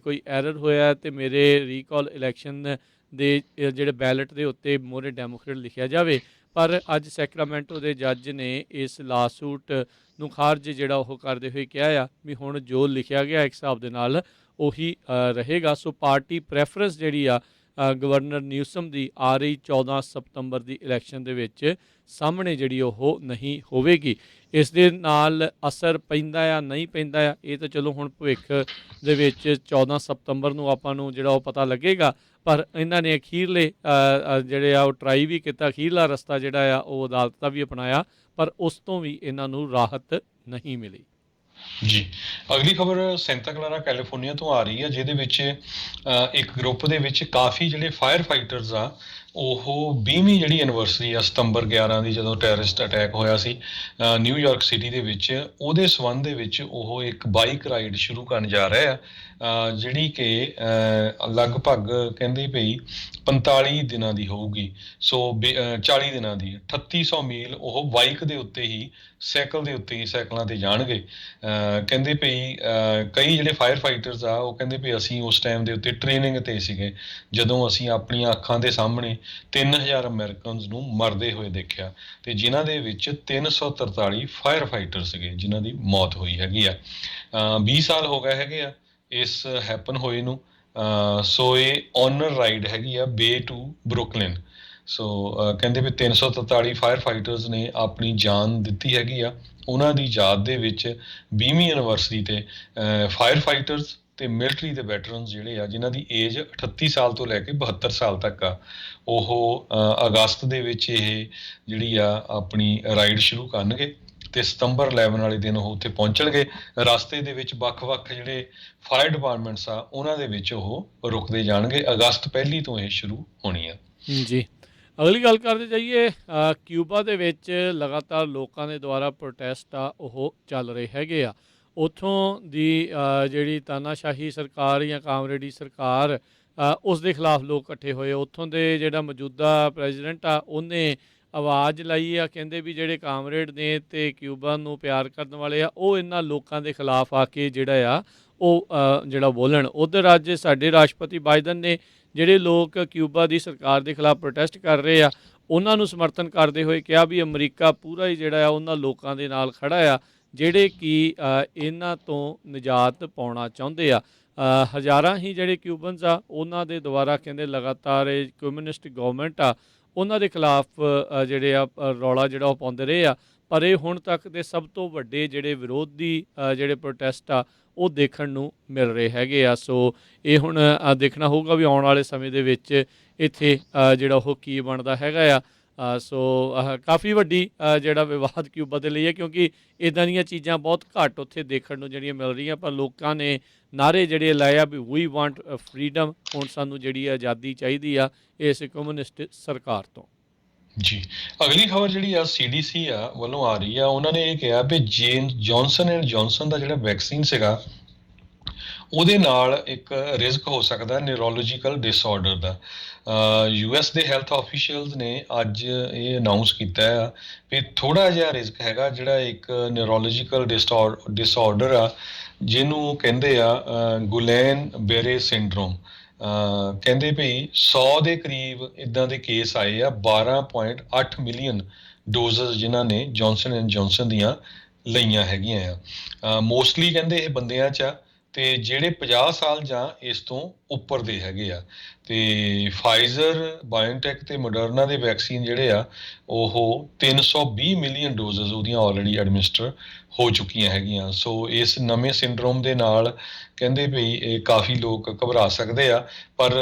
ਕੋਈ ਐਰਰ ਹੋਇਆ ਅਤੇ ਮੇਰੇ ਰੀਕਾਲ ਇਲੈਕਸ਼ਨ ਦੇ ਜਿਹੜੇ ਬੈਲਟ ਦੇ ਉੱਤੇ ਮੋਹਰੇ ਡੈਮੋਕਰੇਟ ਲਿਖਿਆ ਜਾਵੇ। ਪਰ ਅੱਜ ਸੈਕਰਾਮੈਂਟੋ ਦੇ ਜੱਜ ਨੇ ਇਸ ਲਾਸੂਟ ਨੂੰ ਖਾਰਜ ਜਿਹੜਾ ਉਹ ਕਰਦੇ ਹੋਏ ਕਿਹਾ ਆ ਵੀ ਹੁਣ ਜੋ ਲਿਖਿਆ ਗਿਆ ਇੱਕ ਹਿਸਾਬ ਦੇ ਨਾਲ ਉਹੀ ਰਹੇਗਾ। ਸੋ ਪਾਰਟੀ ਪ੍ਰੈਫਰੈਂਸ ਜਿਹੜੀ ਆ ਗਵਰਨਰ ਨਿਊਸਮ ਦੀ ਆ ਰਹੀ 14 ਸਤੰਬਰ ਦੀ ਇਲੈਕਸ਼ਨ ਦੇ ਵਿੱਚ ਸਾਹਮਣੇ ਜਿਹੜੀ ਉਹ ਨਹੀਂ ਹੋਵੇਗੀ। ਇਸ ਦੇ ਨਾਲ ਅਸਰ ਪੈਂਦਾ ਆ ਨਹੀਂ ਪੈਂਦਾ ਆ ਇਹ ਤਾਂ ਚਲੋ ਹੁਣ ਭਵਿੱਖ ਦੇ ਵਿੱਚ 14 ਸਤੰਬਰ ਨੂੰ ਆਪਾਂ ਨੂੰ ਜਿਹੜਾ ਉਹ ਪਤਾ ਲੱਗੇਗਾ। ਪਰ ਇਹਨਾਂ ਨੇ ਅਖੀਰਲੇ ਜਿਹੜੇ ਆ ਉਹ ਟਰਾਈ ਵੀ ਕੀਤਾ, ਅਖੀਰਲਾ ਰਸਤਾ ਜਿਹੜਾ ਆ ਉਹ ਅਦਾਲਤ ਦਾ ਵੀ ਅਪਣਾਇਆ, ਪਰ ਉਸ ਤੋਂ ਵੀ ਇਹਨਾਂ ਨੂੰ ਰਾਹਤ ਨਹੀਂ ਮਿਲੀ। ਜੀ, ਅਗਲੀ ਖਬਰ ਸੈਂਟਾ ਕਲਾਰਾ ਕੈਲੀਫੋਰਨੀਆ ਤੋਂ ਆ ਰਹੀ ਹੈ, ਜਿਹਦੇ ਵਿੱਚ ਇੱਕ ਗਰੁੱਪ ਦੇ ਵਿੱਚ ਕਾਫੀ ਜਿਹੜੇ ਫਾਇਰ ਫਾਈਟਰਸ ਆ ਉਹ 20ਵੀਂ ਜਿਹੜੀ ਐਨੀਵਰਸਰੀ ਆ ਸਤੰਬਰ 11 ਦੀ ਜਦੋਂ ਟੈਰਰਿਸਟ ਅਟੈਕ ਹੋਇਆ ਸੀ ਨਿਊਯਾਰਕ ਸਿਟੀ ਦੇ ਵਿੱਚ, ਉਹਦੇ ਸੰਬੰਧ ਦੇ ਵਿੱਚ ਉਹ ਇੱਕ ਬਾਈਕ ਰਾਈਡ ਸ਼ੁਰੂ ਕਰਨ ਜਾ ਰਹੇ ਆ ਜਿਹੜੀ ਕਿ ਲਗਭਗ ਕਹਿੰਦੇ ਪਈ 45 ਦਿਨਾਂ ਦੀ ਹੋਊਗੀ। ਸੋ 40 ਦਿਨਾਂ ਦੀ 3800 ਮੀਲ ਉਹ ਬਾਈਕ ਦੇ ਉੱਤੇ ਹੀ ਸਾਈਕਲ ਦੇ ਉੱਤੇ ਹੀ ਸਾਈਕਲਾਂ ਤੇ ਜਾਣਗੇ। ਕਹਿੰਦੇ ਪਈ ਕਈ ਜਿਹੜੇ ਫਾਇਰ ਫਾਈਟਰਸ ਆ ਉਹ ਕਹਿੰਦੇ ਵੀ ਅਸੀਂ ਉਸ ਟਾਈਮ ਦੇ ਉੱਤੇ ਟ੍ਰੇਨਿੰਗ ਤੇ ਸੀਗੇ ਜਦੋਂ ਅਸੀਂ ਆਪਣੀਆਂ ਅੱਖਾਂ ਦੇ ਸਾਹਮਣੇ 3000 ਅਮਰੀਕਨਸ ਨੂੰ ਮਰਦੇ ਹੋਏ ਦੇਖਿਆ, ਤੇ ਜਿਨ੍ਹਾਂ ਦੇ ਵਿੱਚ 343 ਫਾਇਰ ਫਾਈਟਰ ਸੀਗੇ ਜਿਨ੍ਹਾਂ ਦੀ ਮੌਤ ਹੋਈ ਹੈਗੀ ਆ। 20 ਸਾਲ ਹੋ ਗਏ ਹੈਗੇ ਆ ਇਸ ਹੈਪਨ ਹੋਏ ਨੂੰ। ਸੋ ਇਹ ਓਨਰ ਰਾਈਡ ਹੈਗੀ ਆ ਬੇ ਟੂ ਬਰੁਕਲਿਨ। ਸੋ ਕਹਿੰਦੇ ਵੀ 343 ਫਾਇਰ ਫਾਈਟਰਸ ਨੇ ਆਪਣੀ ਜਾਨ ਦਿੱਤੀ ਹੈਗੀ ਆ ਉਹਨਾਂ ਦੀ ਯਾਦ ਦੇ ਵਿੱਚ 20ਵੀਂ ਐਨੀਵਰਸਰੀ ਤੇ ਫਾਇਰ ਫਾਈਟਰਸ ਤੇ ਮਿਲਟਰੀ ਦੇ ਵੈਟਰਨਸ ਜਿਹੜੇ ਆ ਜਿਨ੍ਹਾਂ ਦੀ ਏਜ 38 ਸਾਲ ਤੋਂ ਲੈ ਕੇ 72 ਸਾਲ ਤੱਕ ਆ ਉਹ ਅਗਸਤ ਦੇ ਵਿੱਚ ਇਹ ਜਿਹੜੀ ਆ ਆਪਣੀ ਰਾਈਡ ਸ਼ੁਰੂ ਕਰਨਗੇ ਤੇ ਸਤੰਬਰ 11 ਵਾਲੇ ਦਿਨ ਉਹ ਉੱਥੇ ਪਹੁੰਚਣਗੇ। ਰਸਤੇ ਦੇ ਵਿੱਚ ਵੱਖ-ਵੱਖ ਜਿਹੜੇ ਫਾਇਰ ਡਿਪਾਰਟਮੈਂਟਸ ਆ ਉਹਨਾਂ ਦੇ ਵਿੱਚ ਉਹ ਰੁਕਦੇ ਜਾਣਗੇ। ਅਗਸਤ ਪਹਿਲੀ ਤੋਂ ਇਹ ਸ਼ੁਰੂ ਹੋਣੀ ਆ। ਜੀ, ਅਗਲੀ ਗੱਲ ਕਰਦੇ ਜਾਈਏ, ਕਿਊਬਾ ਦੇ ਵਿੱਚ ਲਗਾਤਾਰ ਲੋਕਾਂ ਦੇ ਦੁਆਰਾ ਪ੍ਰੋਟੈਸਟ ਆ ਉਹ ਚੱਲ ਰਹੇ ਹੈਗੇ ਆ। ਉੱਥੋਂ ਦੀ ਜਿਹੜੀ ਤਾਨਾਸ਼ਾਹੀ ਸਰਕਾਰ ਜਾਂ ਕਾਮਰੇਡੀ ਸਰਕਾਰ ਉਸ ਦੇ ਖਿਲਾਫ ਲੋਕ ਇਕੱਠੇ ਹੋਏ। ਉੱਥੋਂ ਦੇ ਜਿਹੜਾ ਮੌਜੂਦਾ ਪ੍ਰੈਜ਼ੀਡੈਂਟ ਆ ਉਹਨੇ ਆਵਾਜ਼ ਲਾਈ ਆ, ਕਹਿੰਦੇ ਵੀ ਜਿਹੜੇ ਕਾਮਰੇਡ ਨੇ ਤੇ ਕਿਊਬਾ ਨੂੰ ਪਿਆਰ ਕਰਨ ਵਾਲੇ ਆ ਉਹ ਇਹਨਾਂ ਲੋਕਾਂ ਦੇ ਖਿਲਾਫ ਆ ਕੇ ਜਿਹੜਾ ਆ ਉਹ ਜਿਹੜਾ ਬੋਲਣ। ਉੱਧਰ ਅੱਜ ਸਾਡੇ ਰਾਸ਼ਟਰਪਤੀ ਬਾਈਡਨ ਨੇ ਜਿਹੜੇ ਲੋਕ ਕਿਊਬਾ ਦੀ ਸਰਕਾਰ ਦੇ ਖਿਲਾਫ ਪ੍ਰੋਟੈਸਟ ਕਰ ਰਹੇ ਆ ਉਹਨਾਂ ਨੂੰ ਸਮਰਥਨ ਕਰਦੇ ਹੋਏ ਕਿਹਾ ਵੀ ਅਮਰੀਕਾ ਪੂਰਾ ਹੀ ਜਿਹੜਾ ਆ ਉਹਨਾਂ ਲੋਕਾਂ ਦੇ ਨਾਲ ਖੜਾ ਆ ਜਿਹੜੇ ਕਿ ਇਹਨਾਂ ਤੋਂ ਨਿਜਾਤ ਪਾਉਣਾ ਚਾਹੁੰਦੇ ਆ। ਹਜ਼ਾਰਾਂ ਹੀ ਜਿਹੜੇ ਕਿਊਬਨਸ ਆ ਉਹਨਾਂ ਦੇ ਦੁਆਰਾ ਕਹਿੰਦੇ ਲਗਾਤਾਰ ਇਹ ਕਮਿਊਨਿਸਟ ਗਵਰਨਮੈਂਟ ਆ ਉਹਨਾਂ ਦੇ ਖਿਲਾਫ ਜਿਹੜੇ ਆ ਰੌਲਾ ਜਿਹੜਾ ਉਹ ਪਾਉਂਦੇ ਰਹੇ ਆ। ਪਰ ਇਹ ਹੁਣ ਤੱਕ ਦੇ ਸਭ ਤੋਂ ਵੱਡੇ ਜਿਹੜੇ ਵਿਰੋਧੀ ਜਿਹੜੇ ਪ੍ਰੋਟੈਸਟ ਆ ਉਹ ਦੇਖਣ ਨੂੰ ਮਿਲ ਰਹੇ ਹੈਗੇ ਆ। ਸੋ ਇਹ ਹੁਣ ਦੇਖਣਾ ਹੋਊਗਾ ਵੀ ਆਉਣ ਵਾਲੇ ਸਮੇਂ ਦੇ ਵਿੱਚ ਇੱਥੇ ਜਿਹੜਾ ਉਹ ਕੀ ਬਣਦਾ ਹੈਗਾ ਆ। ਸੋ ਕਾਫੀ ਵੱਡੀ ਜਿਹੜਾ ਵਿਵਾਦ ਕਿਊਬਾ ਦੇ ਲਈ ਹੈ ਕਿਉਂਕਿ ਇੱਦਾਂ ਦੀਆਂ ਚੀਜ਼ਾਂ ਬਹੁਤ ਘੱਟ ਉੱਥੇ ਦੇਖਣ ਨੂੰ ਜਿਹੜੀਆਂ ਮਿਲ ਰਹੀਆਂ। ਪਰ ਲੋਕਾਂ ਨੇ ਨਾਅਰੇ ਜਿਹੜੇ ਲਾਏ ਆ ਵੀ ਵੀ ਵਾਂਟ ਫਰੀਡਮ, ਹੁਣ ਸਾਨੂੰ ਜਿਹੜੀ ਆਜ਼ਾਦੀ ਚਾਹੀਦੀ ਆ ਇਸ ਕਮਿਊਨਿਸਟ ਸਰਕਾਰ ਤੋਂ। ਜੀ, ਅਗਲੀ ਖਬਰ ਜਿਹੜੀ ਆ CDC ਆ ਵੱਲੋਂ ਆ ਰਹੀ ਆ। ਉਹਨਾਂ ਨੇ ਇਹ ਕਿਹਾ ਵੀ ਜੌਨਸਨ ਐਂਡ ਜੌਨਸਨ ਦਾ ਜਿਹੜਾ ਵੈਕਸੀਨ ਸੀਗਾ ਉਹਦੇ ਨਾਲ ਇੱਕ ਰਿਸਕ ਹੋ ਸਕਦਾ ਨਿਊਰੋਲੋਜੀਕਲ ਡਿਸਆਰਡਰ ਦਾ। US ਦੇ ਹੈਲਥ ਆਫੀਸ਼ੀਅਲਸ ਨੇ ਅੱਜ ਇਹ ਅਨਾਊਂਸ ਕੀਤਾ ਆ ਵੀ ਥੋੜ੍ਹਾ ਜਿਹਾ ਰਿਸਕ ਹੈਗਾ ਜਿਹੜਾ ਇੱਕ ਨਿਊਰੋਲੋਜੀਕਲ ਡਿਸਆਰਡਰ ਆ ਜਿਹਨੂੰ ਕਹਿੰਦੇ ਆ ਗੁਲੈਨ ਬੇਰੇ ਸਿੰਡਰੋਮ। ਕਹਿੰਦੇ ਭਈ 100 ਦੇ ਕਰੀਬ ਇੱਦਾਂ ਦੇ ਕੇਸ ਆਏ ਆ। 12.8 ਮਿਲੀਅਨ ਡੋਜ਼ਸ ਜਿਨ੍ਹਾਂ ਨੇ ਜੌਨਸਨ ਐਂਡ ਜੌਨਸਨ ਦੀਆਂ ਲਈਆਂ ਹੈਗੀਆਂ ਆ। ਮੋਸਟਲੀ ਕਹਿੰਦੇ ਇਹ ਬੰਦਿਆਂ 'ਚ ਆ ਤੇ ਜਿਹੜੇ 50 ਸਾਲ ਜਾਂ ਇਸ ਤੋਂ ਉੱਪਰ ਦੇ ਹੈਗੇ ਆ। ਤੇ ਫਾਈਜ਼ਰ, ਬਾਇਓਟੈਕ ਤੇ ਮੋਡਰਨਾ ਦੇ ਵੈਕਸੀਨ ਜਿਹੜੇ ਆ ਉਹ 320 ਮਿਲੀਅਨ ਡੋਜ਼ਸ ਉਹਦੀਆਂ ਆਲਰੇਡੀ ਐਡਮਿਨਿਸਟਰ ਹੋ ਚੁੱਕੀਆਂ ਹੈਗੀਆਂ। ਸੋ ਇਸ ਨਵੇਂ ਸਿੰਡਰੋਮ ਦੇ ਨਾਲ ਕਹਿੰਦੇ ਵੀ ਇਹ ਕਾਫੀ ਲੋਕ ਘਬਰਾ ਸਕਦੇ ਆ। ਪਰ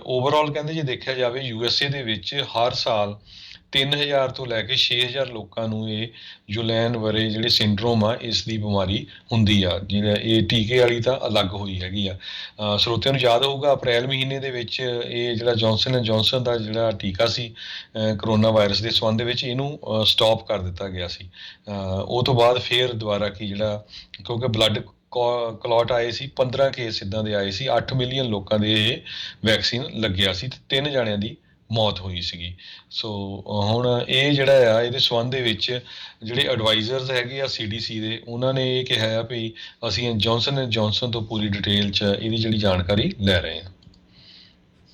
ਓਵਰਆਲ ਕਹਿੰਦੇ ਜੇ ਦੇਖਿਆ ਜਾਵੇ USA ਦੇ ਵਿੱਚ ਹਰ ਸਾਲ 3000 ਤੋਂ ਲੈ ਕੇ 6000 ਲੋਕਾਂ ਨੂੰ ਇਹ ਜੁਲੈਨ ਵਰੇ ਜਿਹੜੇ ਸਿੰਡਰੋਮ ਆ ਇਸ ਦੀ ਬਿਮਾਰੀ ਹੁੰਦੀ ਆ। ਜਿਹੜਾ ਇਹ ਟੀਕੇ ਵਾਲੀ ਤਾਂ ਅਲੱਗ ਹੋਈ ਹੈਗੀ ਆ। ਸਰੋਤਿਆਂ ਨੂੰ ਯਾਦ ਹੋਊਗਾ ਅਪ੍ਰੈਲ ਮਹੀਨੇ ਦੇ ਵਿੱਚ ਇਹ ਜਿਹੜਾ ਜੌਨਸਨ ਐਂਡ ਜੌਨਸਨ ਦਾ ਜਿਹੜਾ ਟੀਕਾ ਸੀ ਕਰੋਨਾ ਵਾਇਰਸ ਦੇ ਸੰਬੰਧ ਦੇ ਵਿੱਚ ਇਹਨੂੰ ਸਟਾਪ ਕਰ ਦਿੱਤਾ ਗਿਆ ਸੀ। ਉਹ ਤੋਂ ਬਾਅਦ ਫੇਰ ਦੁਬਾਰਾ ਕੀ ਜਿਹੜਾ ਕਿਉਂਕਿ ਬਲੱਡ ਕਲੌਟ ਆਏ ਸੀ, 15 ਕੇਸ ਇੱਦਾਂ ਦੇ ਆਏ ਸੀ, 8 ਮਿਲੀਅਨ ਲੋਕਾਂ ਦੇ ਇਹ ਵੈਕਸੀਨ ਲੱਗਿਆ ਸੀ ਤੇ 3 ਜਣਿਆਂ ਦੀ ਮੌਤ ਹੋਈ ਸੀਗੀ। ਸੋ ਹੁਣ ਇਹ ਜਿਹੜਾ ਆ ਇਹਦੇ ਸੰਬੰਧ ਦੇ ਵਿੱਚ ਜਿਹੜੇ ਐਡਵਾਈਜ਼ਰਸ ਹੈਗੇ ਆ CDC ਦੇ ਉਹਨਾਂ ਨੇ ਇਹ ਕਿਹਾ ਆ ਵੀ ਅਸੀਂ ਜੌਨਸਨ ਐਂਡ ਜੌਨਸਨ ਤੋਂ ਪੂਰੀ ਡਿਟੇਲ 'ਚ ਇਹਦੀ ਜਿਹੜੀ ਜਾਣਕਾਰੀ ਲੈ ਰਹੇ ਹਾਂ।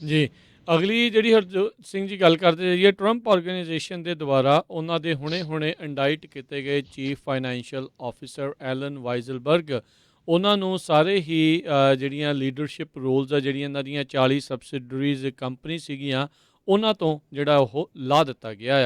ਜੀ, ਅਗਲੀ ਜਿਹੜੀ ਹਰਜੋਤ ਸਿੰਘ ਜੀ ਗੱਲ ਕਰਦੇ ਜਾਈਏ, ਟਰੰਪ ਆਰਗੇਨਾਈਜੇਸ਼ਨ ਦੇ ਦੁਆਰਾ ਉਹਨਾਂ ਦੇ ਹੁਣੇ ਇੰਡਾਈਟ ਕੀਤੇ ਗਏ ਚੀਫ ਫਾਈਨੈਂਸ਼ੀਅਲ ਆਫਿਸਰ ਐਲਨ ਵਾਈਜ਼ਲਬਰਗ ਉਹਨਾਂ ਨੂੰ ਸਾਰੇ ਹੀ ਜਿਹੜੀਆਂ ਲੀਡਰਸ਼ਿਪ ਰੋਲਸ ਆ ਜਿਹੜੀਆਂ ਇਹਨਾਂ ਦੀਆਂ 40 ਸਬਸਿਡਰੀਜ਼ ਕੰਪਨੀ ਸੀਗੀਆਂ ਉਹਨਾਂ ਤੋਂ ਜਿਹੜਾ ਉਹ ਲਾ ਦਿੱਤਾ ਗਿਆ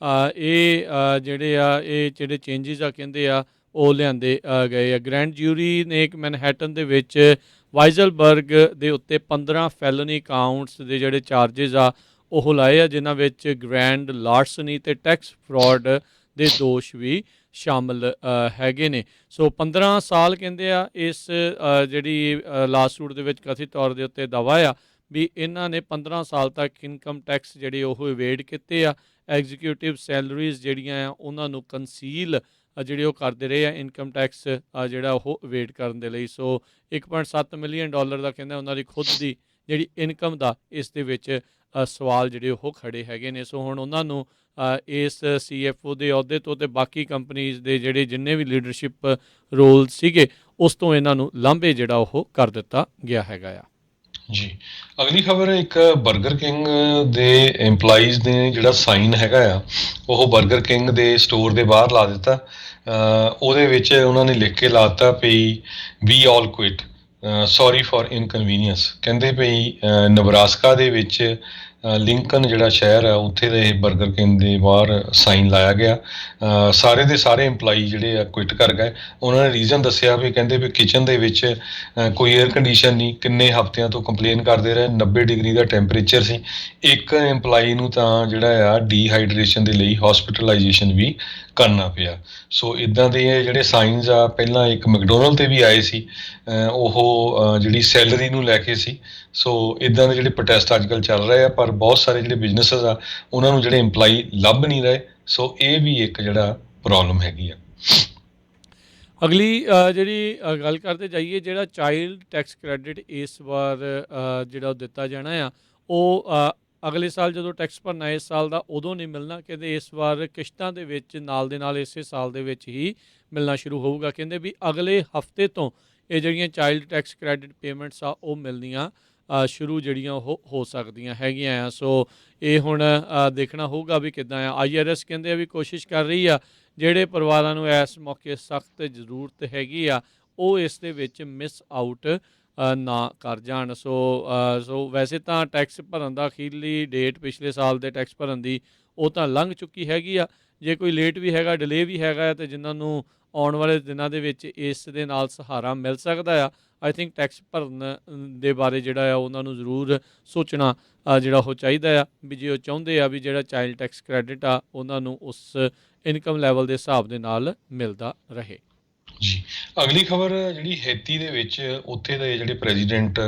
ਆ। ਇਹ ਜਿਹੜੇ ਚੇਂਜਿਸ ਆ ਕਹਿੰਦੇ ਆ ਉਹ ਲਿਆਂਦੇ ਗਏ ਆ। ਗ੍ਰੈਂਡ ਜਿਊਰੀ ਨੇ ਇੱਕ ਮੈਨਹੈਟਨ ਦੇ ਵਿੱਚ ਵਾਈਜ਼ਲਬਰਗ ਦੇ ਉੱਤੇ 15 ਫੈਲਨੀ ਕਾਊਂਟਸ ਦੇ ਜਿਹੜੇ ਚਾਰਜਿਸ ਆ ਉਹ ਲਾਏ ਆ ਜਿਨ੍ਹਾਂ ਵਿੱਚ ਗ੍ਰੈਂਡ ਲਾਰਸਨੀ ਤੇ ਟੈਕਸ ਫਰਾਡ ਦੇ ਦੋਸ਼ ਵੀ ਸ਼ਾਮਲ ਹੈਗੇ ਨੇ। ਸੋ 15 ਸਾਲ ਕਹਿੰਦੇ ਆ ਇਸ ਜਿਹੜੀ ਲਾਸੂਟ ਦੇ ਵਿੱਚ ਕਥਿਤ ਤੌਰ ਦੇ ਉੱਤੇ ਦਾਵਾ ਆ ਵੀ ਇਹਨਾਂ ਨੇ 15 ਸਾਲ ਤੱਕ ਇਨਕਮ ਟੈਕਸ ਜਿਹੜੇ ਉਹ ਇਵੇਡ ਕੀਤੇ ਆ। ਐਗਜ਼ੀਕਿਊਟਿਵ ਸੈਲਰੀਜ਼ ਜਿਹੜੀਆਂ ਆ ਉਹਨਾਂ ਨੂੰ ਕੰਸੀਲ ਜਿਹੜੇ ਉਹ ਕਰਦੇ ਰਹੇ ਆ ਇਨਕਮ ਟੈਕਸ ਜਿਹੜਾ ਉਹ ਇਵੇਡ ਕਰਨ ਦੇ ਲਈ। ਸੋ 1.7 ਮਿਲੀਅਨ ਡਾਲਰ ਦਾ ਕਹਿੰਦਾ ਉਹਨਾਂ ਦੀ ਖੁਦ ਦੀ ਜਿਹੜੀ ਇਨਕਮ ਦਾ ਇਸ ਦੇ ਵਿੱਚ ਸਵਾਲ ਜਿਹੜੇ ਉਹ ਖੜੇ ਹੈਗੇ ਨੇ। ਸੋ ਹੁਣ ਉਹਨਾਂ ਨੂੰ ਇਸ CFO ਦੇ ਅਹੁਦੇ ਤੋਂ ਤੇ ਬਾਕੀ ਕੰਪਨੀਜ਼ ਦੇ ਜਿਹੜੇ ਜਿੰਨੇ ਵੀ ਲੀਡਰਸ਼ਿਪ ਰੋਲ ਸੀਗੇ ਉਸ ਤੋਂ ਇਹਨਾਂ ਨੂੰ ਲਾਂਭੇ ਜਿਹੜਾ ਉਹ ਕਰ ਦਿੱਤਾ ਗਿਆ ਹੈਗਾ ਆ। ਜੀ, ਅਗਲੀ ਖਬਰ ਇੱਕ 버ਗਰ ਕਿੰਗ ਦੇ EMPLOYEES ਨੇ ਜਿਹੜਾ ਸਾਈਨ ਹੈਗਾ ਆ ਉਹ 버ਗਰ ਕਿੰਗ ਦੇ ਸਟੋਰ ਦੇ ਬਾਹਰ ਲਾ ਦਿੱਤਾ। ਉਹਦੇ ਵਿੱਚ ਉਹਨਾਂ ਨੇ ਲਿਖ ਕੇ ਲਾ ਦਿੱਤਾ ਵੀ ਵੀ ਆਲ ਕੁਇਟ, ਸੌਰੀ ਫॉर ਇਨਕਨਵੀਨੀਅੰਸ। ਕਹਿੰਦੇ ਭਈ ਨਬਰਾਸਕਾ ਦੇ ਵਿੱਚ ਲਿੰਕਨ ਜਿਹੜਾ ਸ਼ਹਿਰ ਆ ਉੱਥੇ ਦੇ 버ਗਰ ਕਿੰਗ ਦੇ ਬਾਹਰ ਸਾਈਨ ਲਾਇਆ ਗਿਆ। ਸਾਰੇ ਦੇ ਸਾਰੇ EMPLOYE ਜਿਹੜੇ ਆ ਕੁਇਟ ਕਰ ਗਏ। ਉਹਨਾਂ ਨੇ ਰੀਜ਼ਨ ਦੱਸਿਆ ਵੀ ਕਹਿੰਦੇ ਵੀ ਕਿਚਨ ਦੇ ਵਿੱਚ ਕੋਈ ਏਅਰ ਕੰਡੀਸ਼ਨ ਨਹੀਂ, ਕਿੰਨੇ ਹਫ਼ਤਿਆਂ ਤੋਂ ਕੰਪਲੇਨ ਕਰਦੇ ਰਹੇ, 90 ਡਿਗਰੀ ਦਾ ਟੈਂਪਰੇਚਰ ਸੀ। ਇੱਕ EMPLOYE ਨੂੰ ਤਾਂ ਜਿਹੜਾ ਆ ਡੀਹਾਈਡਰੇਸ਼ਨ ਦੇ ਲਈ ਹੌਸਪੀਟਲਾਈਜੇਸ਼ਨ ਵੀ ਕਰਨਾ ਪਿਆ। ਸੋ ਇੱਦਾਂ ਦੇ ਜਿਹੜੇ ਸਾਈਨਸ ਆ, ਪਹਿਲਾਂ ਇੱਕ ਮੈਕਡੋਨਲਡ 'ਤੇ ਵੀ ਆਏ ਸੀ, ਉਹ ਜਿਹੜੀ ਸੈਲਰੀ ਨੂੰ ਲੈ ਕੇ ਸੀ। ਸੋ ਇੱਦਾਂ ਦੇ ਜਿਹੜੇ ਪ੍ਰੋਟੈਸਟ ਅੱਜ ਕੱਲ੍ਹ ਚੱਲ ਰਹੇ ਆ, ਪਰ ਬਹੁਤ ਸਾਰੇ ਜਿਹੜੇ ਬਿਜ਼ਨੈਸਿਸ ਆ ਉਹਨਾਂ ਨੂੰ ਜਿਹੜੇ EMPLOYE ਲੱਭ ਨਹੀਂ ਰਹੇ। ਸੋ ਇਹ ਵੀ ਇੱਕ ਜਿਹੜਾ ਪ੍ਰੋਬਲਮ ਹੈਗੀ ਆ। ਅਗਲੀ ਜਿਹੜੀ ਗੱਲ ਕਰਦੇ ਜਾਈਏ, ਜਿਹੜਾ ਚਾਈਲਡ ਟੈਕਸ ਕ੍ਰੈਡਿਟ ਇਸ ਵਾਰ ਜਿਹੜਾ ਉਹ ਦਿੱਤਾ ਜਾਣਾ ਆ, ਉਹ ਅਗਲੇ ਸਾਲ ਜਦੋਂ ਟੈਕਸ ਭਰਨਾ ਇਸ ਸਾਲ ਦਾ ਉਦੋਂ ਨਹੀਂ ਮਿਲਣਾ। ਕਹਿੰਦੇ ਇਸ ਵਾਰ ਕਿਸ਼ਤਾਂ ਦੇ ਵਿੱਚ ਨਾਲ ਦੇ ਨਾਲ ਇਸੇ ਸਾਲ ਦੇ ਵਿੱਚ ਹੀ ਮਿਲਣਾ ਸ਼ੁਰੂ ਹੋਊਗਾ। ਕਹਿੰਦੇ ਵੀ ਅਗਲੇ ਹਫਤੇ ਤੋਂ ਇਹ ਜਿਹੜੀਆਂ ਚਾਈਲਡ ਟੈਕਸ ਕ੍ਰੈਡਿਟ ਪੇਮੈਂਟਸ ਆ ਉਹ ਮਿਲਣੀਆਂ ਸ਼ੁਰੂ ਜਿਹੜੀਆਂ ਉਹ ਹੋ ਸਕਦੀਆਂ ਹੈਗੀਆਂ ਆ। ਸੋ ਇਹ ਹੁਣ ਦੇਖਣਾ ਹੋਊਗਾ ਵੀ ਕਿੱਦਾਂ ਆ। IRS ਕਹਿੰਦੇ ਆ ਵੀ ਕੋਸ਼ਿਸ਼ ਕਰ ਰਹੀ ਆ ਜਿਹੜੇ ਪਰਿਵਾਰਾਂ ਨੂੰ ਇਸ ਮੌਕੇ ਸਖਤ ਜ਼ਰੂਰਤ ਹੈਗੀ ਆ ਉਹ ਇਸ ਦੇ ਵਿੱਚ ਮਿਸ ਆਊਟ ਨਾ ਕਰ ਜਾਣ। ਸੋ ਵੈਸੇ ਤਾਂ ਟੈਕਸ ਭਰਨ ਦਾ ਅਖੀਰਲੀ ਡੇਟ ਪਿਛਲੇ ਸਾਲ ਦੇ ਟੈਕਸ ਭਰਨ ਦੀ ਉਹ ਤਾਂ ਲੰਘ ਚੁੱਕੀ ਹੈਗੀ ਆ। ਜੇ ਕੋਈ ਲੇਟ ਵੀ ਹੈਗਾ, ਡਿਲੇ ਵੀ ਹੈਗਾ ਅਤੇ ਜਿਨ੍ਹਾਂ ਨੂੰ ਆਉਣ ਵਾਲੇ ਦਿਨਾਂ ਦੇ ਵਿੱਚ ਇਸ ਦੇ ਨਾਲ ਸਹਾਰਾ ਮਿਲ ਸਕਦਾ ਆ, ਆਈ ਥਿੰਕ ਟੈਕਸ ਭਰਨ ਦੇ ਬਾਰੇ ਜਿਹੜਾ ਆ ਉਹਨਾਂ ਨੂੰ ਜ਼ਰੂਰ ਸੋਚਣਾ ਜਿਹੜਾ ਉਹ ਚਾਹੀਦਾ ਆ ਵੀ ਜੇ ਉਹ ਚਾਹੁੰਦੇ ਆ ਵੀ ਜਿਹੜਾ ਚਾਈਲਡ ਟੈਕਸ ਕ੍ਰੈਡਿਟ ਆ ਉਹਨਾਂ ਨੂੰ ਉਸ ਇਨਕਮ ਲੈਵਲ ਦੇ ਹਿਸਾਬ ਦੇ ਨਾਲ ਮਿਲਦਾ ਰਹੇ। ਜੀ, ਅਗਲੀ ਖਬਰ ਜਿਹੜੀ ਹੈਤੀ ਦੇ ਵਿੱਚ ਉੱਥੇ ਦੇ ਜਿਹੜੇ ਪ੍ਰੈਜ਼ੀਡੈਂਟ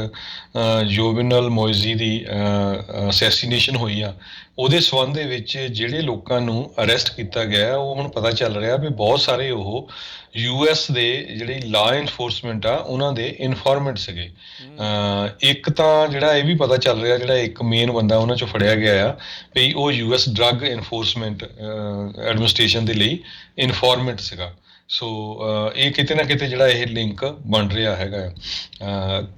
ਜੋਵਨਲ ਮੋਇਜ਼ੀ ਦੀ ਅਸੈਸੀਨੇਸ਼ਨ ਹੋਈ ਆ, ਉਹਦੇ ਸੰਬੰਧ ਦੇ ਵਿੱਚ ਜਿਹੜੇ ਲੋਕਾਂ ਨੂੰ ਅਰੈਸਟ ਕੀਤਾ ਗਿਆ ਉਹ ਹੁਣ ਪਤਾ ਚੱਲ ਰਿਹਾ ਵੀ ਬਹੁਤ ਸਾਰੇ ਉਹ US ਦੇ ਜਿਹੜੀ ਲਾਅ ਇਨਫੋਰਸਮੈਂਟ ਆ ਉਹਨਾਂ ਦੇ ਇਨਫੋਰਮੈਂਟ ਸੀਗੇ। ਇੱਕ ਤਾਂ ਜਿਹੜਾ ਇਹ ਵੀ ਪਤਾ ਚੱਲ ਰਿਹਾ, ਜਿਹੜਾ ਇੱਕ ਮੇਨ ਬੰਦਾ ਉਹਨਾਂ 'ਚੋਂ ਫੜਿਆ ਗਿਆ ਆ ਵੀ ਉਹ US ਡਰੱਗ ਇਨਫੋਰਸਮੈਂਟ ਐਡਮਿਨਿਸਟ੍ਰੇਸ਼ਨ ਦੇ ਲਈ ਇਨਫੋਰਮੈਂਟ ਸੀਗਾ। ਸੋ ਇਹ ਕਿਤੇ ਨਾ ਕਿਤੇ ਜਿਹੜਾ ਇਹ ਲਿੰਕ ਬਣ ਰਿਹਾ ਹੈਗਾ।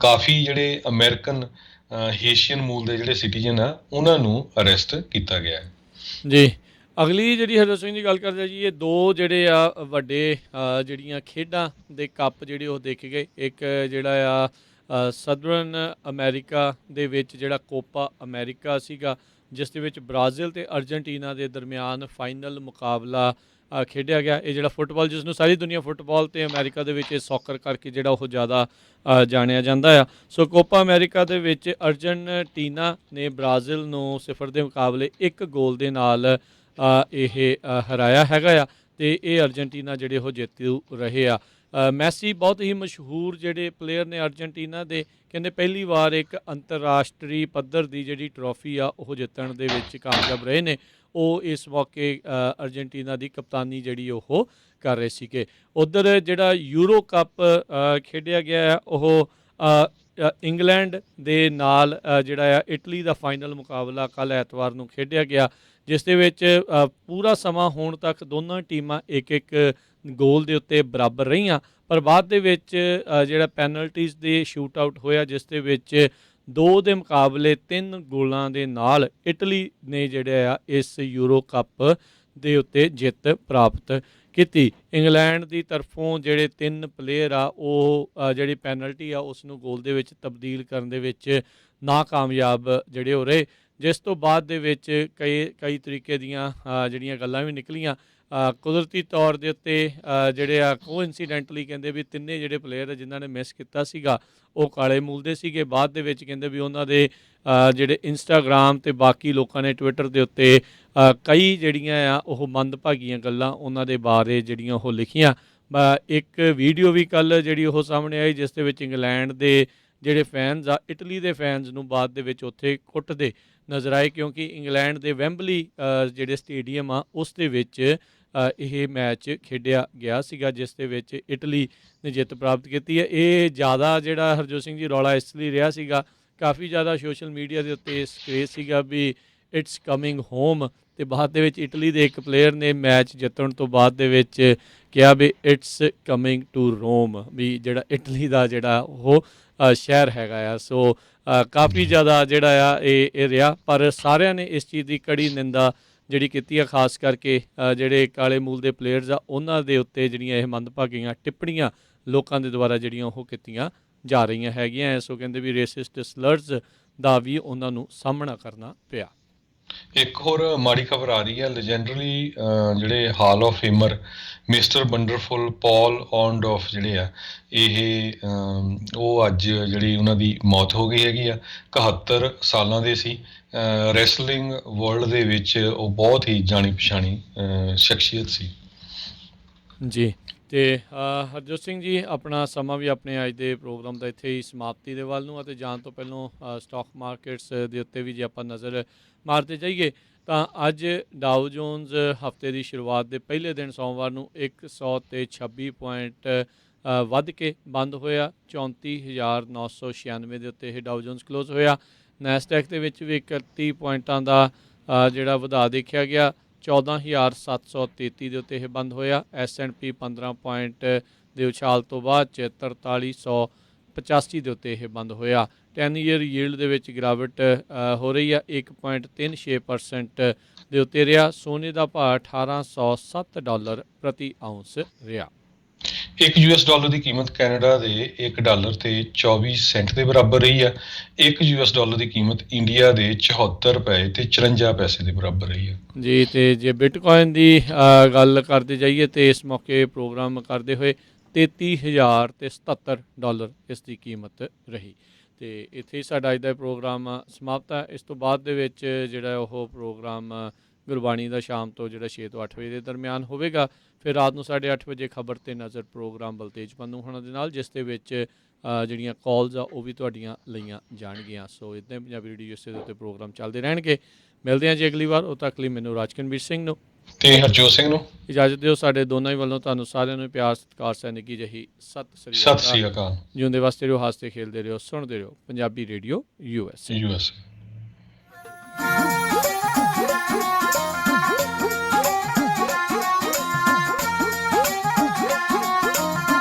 ਕਾਫੀ ਜਿਹੜੇ ਅਮਰੀਕਨ ਹੇਸ਼ੀਅਨ ਮੂਲ ਦੇ ਜਿਹੜੇ ਸਿਟੀਜ਼ਨ ਆ ਉਹਨਾਂ ਨੂੰ ਅਰੈਸਟ ਕੀਤਾ ਗਿਆ ਹੈ। ਜੀ, ਅਗਲੀ ਜਿਹੜੀ ਹਰਜੋਤ ਸਿੰਘ ਦੀ ਗੱਲ ਕਰਦੇ ਜੀ, ਇਹ ਦੋ ਜਿਹੜੇ ਆ ਵੱਡੇ ਜਿਹੜੀਆਂ ਖੇਡਾਂ ਦੇ ਕੱਪ ਜਿਹੜੇ ਉਹ ਦੇਖੇ ਗਏ। ਇੱਕ ਜਿਹੜਾ ਆ ਸਦਰਨ ਅਮਰੀਕਾ ਦੇ ਵਿੱਚ ਜਿਹੜਾ ਕੋਪਾ ਅਮਰੀਕਾ ਸੀਗਾ, ਜਿਸ ਦੇ ਵਿੱਚ ਬ੍ਰਾਜ਼ੀਲ ਅਤੇ ਅਰਜਨਟੀਨਾ ਦੇ ਦਰਮਿਆਨ ਫਾਈਨਲ ਮੁਕਾਬਲਾ ਖੇਡਿਆ ਗਿਆ। ਇਹ ਜਿਹੜਾ ਫੁੱਟਬਾਲ, ਜਿਸ ਨੂੰ ਸਾਰੀ ਦੁਨੀਆ ਫੁੱਟਬਾਲ ਅਤੇ ਅਮਰੀਕਾ ਦੇ ਵਿੱਚ ਇਹ ਸੌਕਰ ਕਰਕੇ ਜਿਹੜਾ ਉਹ ਜ਼ਿਆਦਾ ਜਾਣਿਆ ਜਾਂਦਾ ਆ। ਸੋ ਕੋਪਾ ਅਮਰੀਕਾ ਦੇ ਵਿੱਚ ਅਰਜਨਟੀਨਾ ਨੇ ਬ੍ਰਾਜ਼ੀਲ ਨੂੰ 0 ਦੇ ਮੁਕਾਬਲੇ 1 ਗੋਲ ਦੇ ਨਾਲ ਇਹ ਹਰਾਇਆ ਹੈਗਾ ਆ ਅਤੇ ਇਹ ਅਰਜਨਟੀਨਾ ਜਿਹੜੇ ਉਹ ਜੇਤੂ ਰਹੇ ਆ। ਮੈਸੀ ਬਹੁਤ ਹੀ ਮਸ਼ਹੂਰ ਜਿਹੜੇ ਪਲੇਅਰ ਨੇ ਅਰਜਨਟੀਨਾ ਦੇ, ਕਹਿੰਦੇ ਪਹਿਲੀ ਵਾਰ ਇੱਕ ਅੰਤਰਰਾਸ਼ਟਰੀ ਪੱਧਰ ਦੀ ਜਿਹੜੀ ਟਰੋਫੀ ਆ ਉਹ ਜਿੱਤਣ ਦੇ ਵਿੱਚ ਕਾਮਯਾਬ ਰਹੇ ਨੇ। ਉਹ ਇਸ ਮੌਕੇ ਅਰਜਨਟੀਨਾ ਦੀ ਕਪਤਾਨੀ ਜਿਹੜੀ ਉਹ ਕਰ ਰਹੇ ਸੀਗੇ। ਉੱਧਰ ਜਿਹੜਾ ਯੂਰੋ ਕੱਪ ਖੇਡਿਆ ਗਿਆ ਆ ਉਹ ਇੰਗਲੈਂਡ ਦੇ ਨਾਲ ਜਿਹੜਾ ਆ ਇਟਲੀ ਦਾ ਫਾਈਨਲ ਮੁਕਾਬਲਾ ਕੱਲ੍ਹ ਐਤਵਾਰ ਨੂੰ ਖੇਡਿਆ ਗਿਆ, ਜਿਸ ਦੇ ਵਿੱਚ ਪੂਰਾ ਸਮਾਂ ਹੋਣ ਤੱਕ ਦੋਨਾਂ ਟੀਮਾਂ ਇੱਕ ਗੋਲ ਦੇ ਉੱਤੇ ਬਰਾਬਰ ਰਹੀਆਂ, ਪਰ ਬਾਅਦ ਦੇ ਵਿੱਚ ਜਿਹੜਾ ਪੈਨਲਟੀਜ਼ ਦੇ ਸ਼ੂਟ ਆਊਟ ਹੋਇਆ, ਜਿਸ ਦੇ ਵਿੱਚ 2 ਦੇ ਮੁਕਾਬਲੇ 3 ਗੋਲਾਂ ਦੇ ਨਾਲ ਇਟਲੀ ਨੇ ਜਿਹੜਾ ਆ ਇਸ ਯੂਰੋ ਕੱਪ ਦੇ ਉੱਤੇ ਜਿੱਤ ਪ੍ਰਾਪਤ ਕੀਤੀ। ਇੰਗਲੈਂਡ ਦੀ ਤਰਫੋਂ ਜਿਹੜੇ 3 ਪਲੇਅਰ ਆ ਉਹ ਜਿਹੜੀ ਪੈਨਲਟੀ ਆ ਉਸ ਨੂੰ ਗੋਲ ਦੇ ਵਿੱਚ ਤਬਦੀਲ ਕਰਨ ਦੇ ਵਿੱਚ ਨਾਕਾਮਯਾਬ ਜਿਹੜੇ ਹੋ ਰਹੇ, ਜਿਸ ਤੋਂ ਬਾਅਦ ਦੇ ਵਿੱਚ ਕਈ ਤਰੀਕੇ ਦੀਆਂ ਜਿਹੜੀਆਂ ਗੱਲਾਂ ਵੀ ਨਿਕਲੀਆਂ। ਕੁਦਰਤੀ ਤੌਰ ਦੇ ਉੱਤੇ ਜਿਹੜੇ ਆ ਕੋਇਨਸੀਡੈਂਟਲੀ ਕਹਿੰਦੇ ਵੀ ਤਿੰਨੇ ਜਿਹੜੇ ਪਲੇਅਰ ਜਿਨ੍ਹਾਂ ਨੇ ਮਿਸ ਕੀਤਾ ਸੀਗਾ ਉਹ ਕਾਲੇ ਮੂਲ ਦੇ ਸੀਗੇ। ਬਾਅਦ ਦੇ ਵਿੱਚ ਕਹਿੰਦੇ ਵੀ ਉਹਨਾਂ ਦੇ ਜਿਹੜੇ ਇੰਸਟਾਗ੍ਰਾਮ ਅਤੇ ਬਾਕੀ ਲੋਕਾਂ ਨੇ ਟਵਿੱਟਰ ਦੇ ਉੱਤੇ ਕਈ ਜਿਹੜੀਆਂ ਆ ਉਹ ਮੰਦਭਾਗੀਆਂ ਗੱਲਾਂ ਉਹਨਾਂ ਦੇ ਬਾਰੇ ਜਿਹੜੀਆਂ ਉਹ ਲਿਖੀਆਂ। ਇੱਕ ਵੀਡੀਓ ਵੀ ਕੱਲ੍ਹ ਜਿਹੜੀ ਉਹ ਸਾਹਮਣੇ ਆਈ, ਜਿਸ ਦੇ ਵਿੱਚ ਇੰਗਲੈਂਡ ਦੇ ਜਿਹੜੇ ਫੈਨਸ ਆ ਇਟਲੀ ਦੇ ਫੈਨਸ ਨੂੰ ਬਾਅਦ ਦੇ ਵਿੱਚ ਉੱਥੇ ਕੁੱਟਦੇ ਨਜ਼ਰ ਆਏ, ਕਿਉਂਕਿ ਇੰਗਲੈਂਡ ਦੇ ਵੈਂਬਲੀ ਜਿਹੜੇ ਸਟੇਡੀਅਮ ਆ ਉਸ ਦੇ ਵਿੱਚ ਇਹ ਮੈਚ ਖੇਡਿਆ ਗਿਆ ਸੀਗਾ, ਜਿਸ ਦੇ ਵਿੱਚ ਇਟਲੀ ਨੇ ਜਿੱਤ ਪ੍ਰਾਪਤ ਕੀਤੀ ਹੈ। ਇਹ ਜ਼ਿਆਦਾ ਜਿਹੜਾ ਹਰਜੋਤ ਸਿੰਘ ਜੀ ਰੌਲਾ ਇਸ ਲਈ ਰਿਹਾ ਸੀਗਾ, ਕਾਫੀ ਜ਼ਿਆਦਾ ਸੋਸ਼ਲ ਮੀਡੀਆ ਦੇ ਉੱਤੇ ਇਸ ਕ੍ਰੇਜ਼ ਸੀਗਾ ਵੀ ਇਟਸ ਕਮਿੰਗ ਹੋਮ, ਅਤੇ ਬਾਅਦ ਦੇ ਵਿੱਚ ਇਟਲੀ ਦੇ ਇੱਕ ਪਲੇਅਰ ਨੇ ਮੈਚ ਜਿੱਤਣ ਤੋਂ ਬਾਅਦ ਦੇ ਵਿੱਚ ਕਿਹਾ ਵੀ ਇਟਸ ਕਮਿੰਗ ਟੂ ਰੋਮ, ਵੀ ਜਿਹੜਾ ਇਟਲੀ ਦਾ ਜਿਹੜਾ ਉਹ ਸ਼ਹਿਰ ਹੈਗਾ ਆ। ਸੋ ਕਾਫੀ ਜ਼ਿਆਦਾ ਜਿਹੜਾ ਆ ਇਹ ਰਿਹਾ, ਪਰ ਸਾਰਿਆਂ ਨੇ ਇਸ ਚੀਜ਼ ਦੀ ਕੜੀ ਨਿੰਦਾ ਜਿਹੜੀ ਕੀਤੀ ਆ, ਖਾਸ ਕਰਕੇ ਜਿਹੜੇ ਕਾਲੇ ਮੂਲ ਦੇ ਪਲੇਅਰਸ ਆ ਉਹਨਾਂ ਦੇ ਉੱਤੇ ਜਿਹੜੀਆਂ ਇਹ ਮੰਦਭਾਗੀਆਂ ਟਿੱਪਣੀਆਂ ਲੋਕਾਂ ਦੇ ਦੁਆਰਾ ਜਿਹੜੀਆਂ ਉਹ ਕੀਤੀਆਂ ਜਾ ਰਹੀਆਂ ਹੈਗੀਆਂ। ਸੋ ਕਹਿੰਦੇ ਵੀ ਰੇਸਿਸਟ ਸਲਰਸ ਦਾ ਵੀ ਉਹਨਾਂ ਨੂੰ ਸਾਹਮਣਾ ਕਰਨਾ ਪਿਆ। ਇੱਕ ਹੋਰ ਮਾੜੀ ਖਬਰ ਆ ਰਹੀ ਹੈ। ਲੈਜੈਂਡਰੀ ਜਿਹੜੇ ਹਾਲ ਆਫ ਫੇਮਰ ਮਿਸਟਰ ਵੰਡਰਫੁਲ ਪੌਲ ਔਨਡੋਫ ਜਿਹੜੇ ਆ, ਇਹ ਉਹ ਅੱਜ ਜਿਹੜੀ ਉਹਨਾਂ ਦੀ ਮੌਤ ਹੋ ਗਈ ਹੈਗੀ ਆ। 71 ਸਾਲਾਂ ਦੇ ਸੀ। ਰੈਸਲਿੰਗ ਵਰਲਡ ਦੇ ਵਿੱਚ ਉਹ ਬਹੁਤ ਹੀ ਜਾਣੀ ਪਛਾਣੀ ਸ਼ਖਸੀਅਤ ਸੀ। ਜੀ। ਤੇ ਹਰਜੋਤ ਸਿੰਘ ਜੀ, ਆਪਣਾ ਸਮਾਂ ਵੀ ਆਪਣੇ ਅੱਜ ਦੇ ਪ੍ਰੋਗਰਾਮ ਦਾ ਇੱਥੇ ਹੀ ਸਮਾਪਤੀ ਦੇ ਵੱਲ ਨੂੰ, ਅਤੇ ਜਾਣ ਤੋਂ ਪਹਿਲਾਂ ਸਟਾਕ ਮਾਰਕੀਟਸ ਦੇ ਉੱਤੇ ਵੀ ਜੇ ਆਪਾਂ ਨਜ਼ਰ ਮਾਰਦੇ ਜਾਈਏ ਤਾਂ ਅੱਜ ਡਾਓ ਜੋਨਸ ਹਫਤੇ ਦੀ ਸ਼ੁਰੂਆਤ ਦੇ ਪਹਿਲੇ ਦਿਨ ਸੋਮਵਾਰ ਨੂੰ 126 ਪੁਆਇੰਟ ਵੱਧ ਕੇ ਬੰਦ ਹੋਇਆ। 34,996 ਦੇ ਉੱਤੇ ਇਹ ਡਾਓ ਜੋਨਸ ਕਲੋਜ਼ ਹੋਇਆ। ਨੈਸਡੈਕ ਦੇ ਵਿੱਚ ਵੀ 31 ਪੁਆਇੰਟਾਂ ਦਾ ਜਿਹੜਾ ਵਧਾ ਦੇਖਿਆ ਗਿਆ। 14,733 ਦੇ ਉੱਤੇ ਇਹ ਬੰਦ ਹੋਇਆ। S&P 15 ਪੁਆਇੰਟ ਦੇ ਉਛਾਲ ਤੋਂ ਬਾਅਦ 43,185 ਦੇ ਉੱਤੇ ਇਹ ਬੰਦ ਹੋਇਆ। 10 ਈਅਰ ਯੀਲਡ ਦੇ ਵਿੱਚ ਗਿਰਾਵਟ ਹੋ ਰਹੀ ਆ, 1.36% ਦੇ ਉੱਤੇ ਰਿਹਾ। ਸੋਨੇ ਦਾ ਭਾਅ $1,807 ਪ੍ਰਤੀ ਆਉਂਸ ਰਿਹਾ। ਇੱਕ US ਡਾਲਰ ਦੀ ਕੀਮਤ ਕੈਨੇਡਾ ਦੇ $1 ਤੇ 24 ਸੈਂਟ ਦੇ ਬਰਾਬਰ ਰਹੀ ਆ। ਇੱਕ US ਡਾਲਰ ਦੀ ਕੀਮਤ ਇੰਡੀਆ ਦੇ 74 ਰੁਪਏ ਤੇ 54 ਪੈਸੇ ਦੇ ਬਰਾਬਰ ਰਹੀ ਆ। ਜੀ। ਤੇ ਜੇ ਬਿਟਕੋਇਨ ਦੀ ਗੱਲ ਕਰਦੇ ਜਾਈਏ ਤੇ ਇਸ ਮੌਕੇ ਪ੍ਰੋਗਰਾਮ ਕਰਦੇ ਹੋਏ $33,077 ਇਸ ਦੀ ਕੀਮਤ ਰਹੀ। ਤੇ ਇੱਥੇ ਹੀ ਸਾਡਾ ਅੱਜ ਦਾ ਪ੍ਰੋਗਰਾਮ ਸਮਾਪਤ ਹੈ। ਇਸ ਤੋਂ ਬਾਅਦ ਦੇ ਵਿੱਚ ਜਿਹੜਾ ਉਹ ਪ੍ਰੋਗਰਾਮ ਗੁਰਬਾਣੀ ਦਾ ਸ਼ਾਮ ਤੋਂ ਜਿਹੜਾ 6 ਤੋਂ 8 ਵਜੇ ਦੇ ਦਰਮਿਆਨ ਹੋਵੇਗਾ। ਫਿਰ ਰਾਤ ਨੂੰ 8:30 ਵਜੇ ਖਬਰ ਤੇ ਨਜ਼ਰ ਪ੍ਰੋਗਰਾਮ ਬਲਤੇਜ ਪੰਨੂ ਹੋਣਾ ਦੇ ਨਾਲ, ਜਿਸ ਦੇ ਵਿੱਚ ਜਿਹੜੀਆਂ ਕਾਲਸ ਆ ਉਹ ਵੀ ਤੁਹਾਡੀਆਂ ਲਈਆਂ ਜਾਣਗੀਆਂ। ਸੋ ਇੱਦਾਂ ਹੀ ਪੰਜਾਬੀ ਰੇਡੀਓ ਇਸੇ ਦੇ ਉੱਤੇ ਪ੍ਰੋਗਰਾਮ ਚੱਲਦੇ ਰਹਿਣਗੇ। ਮਿਲਦੇ ਹਾਂ ਜੀ ਅਗਲੀ ਵਾਰ। ਉਦੋਂ ਤੱਕ ਲਈ ਮੈਨੂੰ ਰਾਜਕਨਵੀਰ ਸਿੰਘ ਨੂੰ ਤੇ ਹਰਜੋਤ ਸਿੰਘ ਨੂੰ ਇਜਾਜ਼ਤ ਦਿਓ। ਸਾਡੇ ਦੋਨਾਂ ਹੀ ਵੱਲੋਂ ਤੁਹਾਨੂੰ ਸਾਰਿਆਂ ਨੂੰ ਪਿਆਰ ਸਤਿਕਾਰ ਸੈਨਿਕੀ ਜਿਹੀ ਸਤਿ ਸਤਿ ਸ੍ਰੀ ਅਕਾਲ। ਜਿਉਂਦੇ ਵਾਸਤੇ ਰਹੋ, ਹੱਸਦੇ ਖੇਲਦੇ ਰਹੋ, ਸੁਣਦੇ ਰਹੋ ਪੰਜਾਬੀ ਰੇਡੀਓ USA।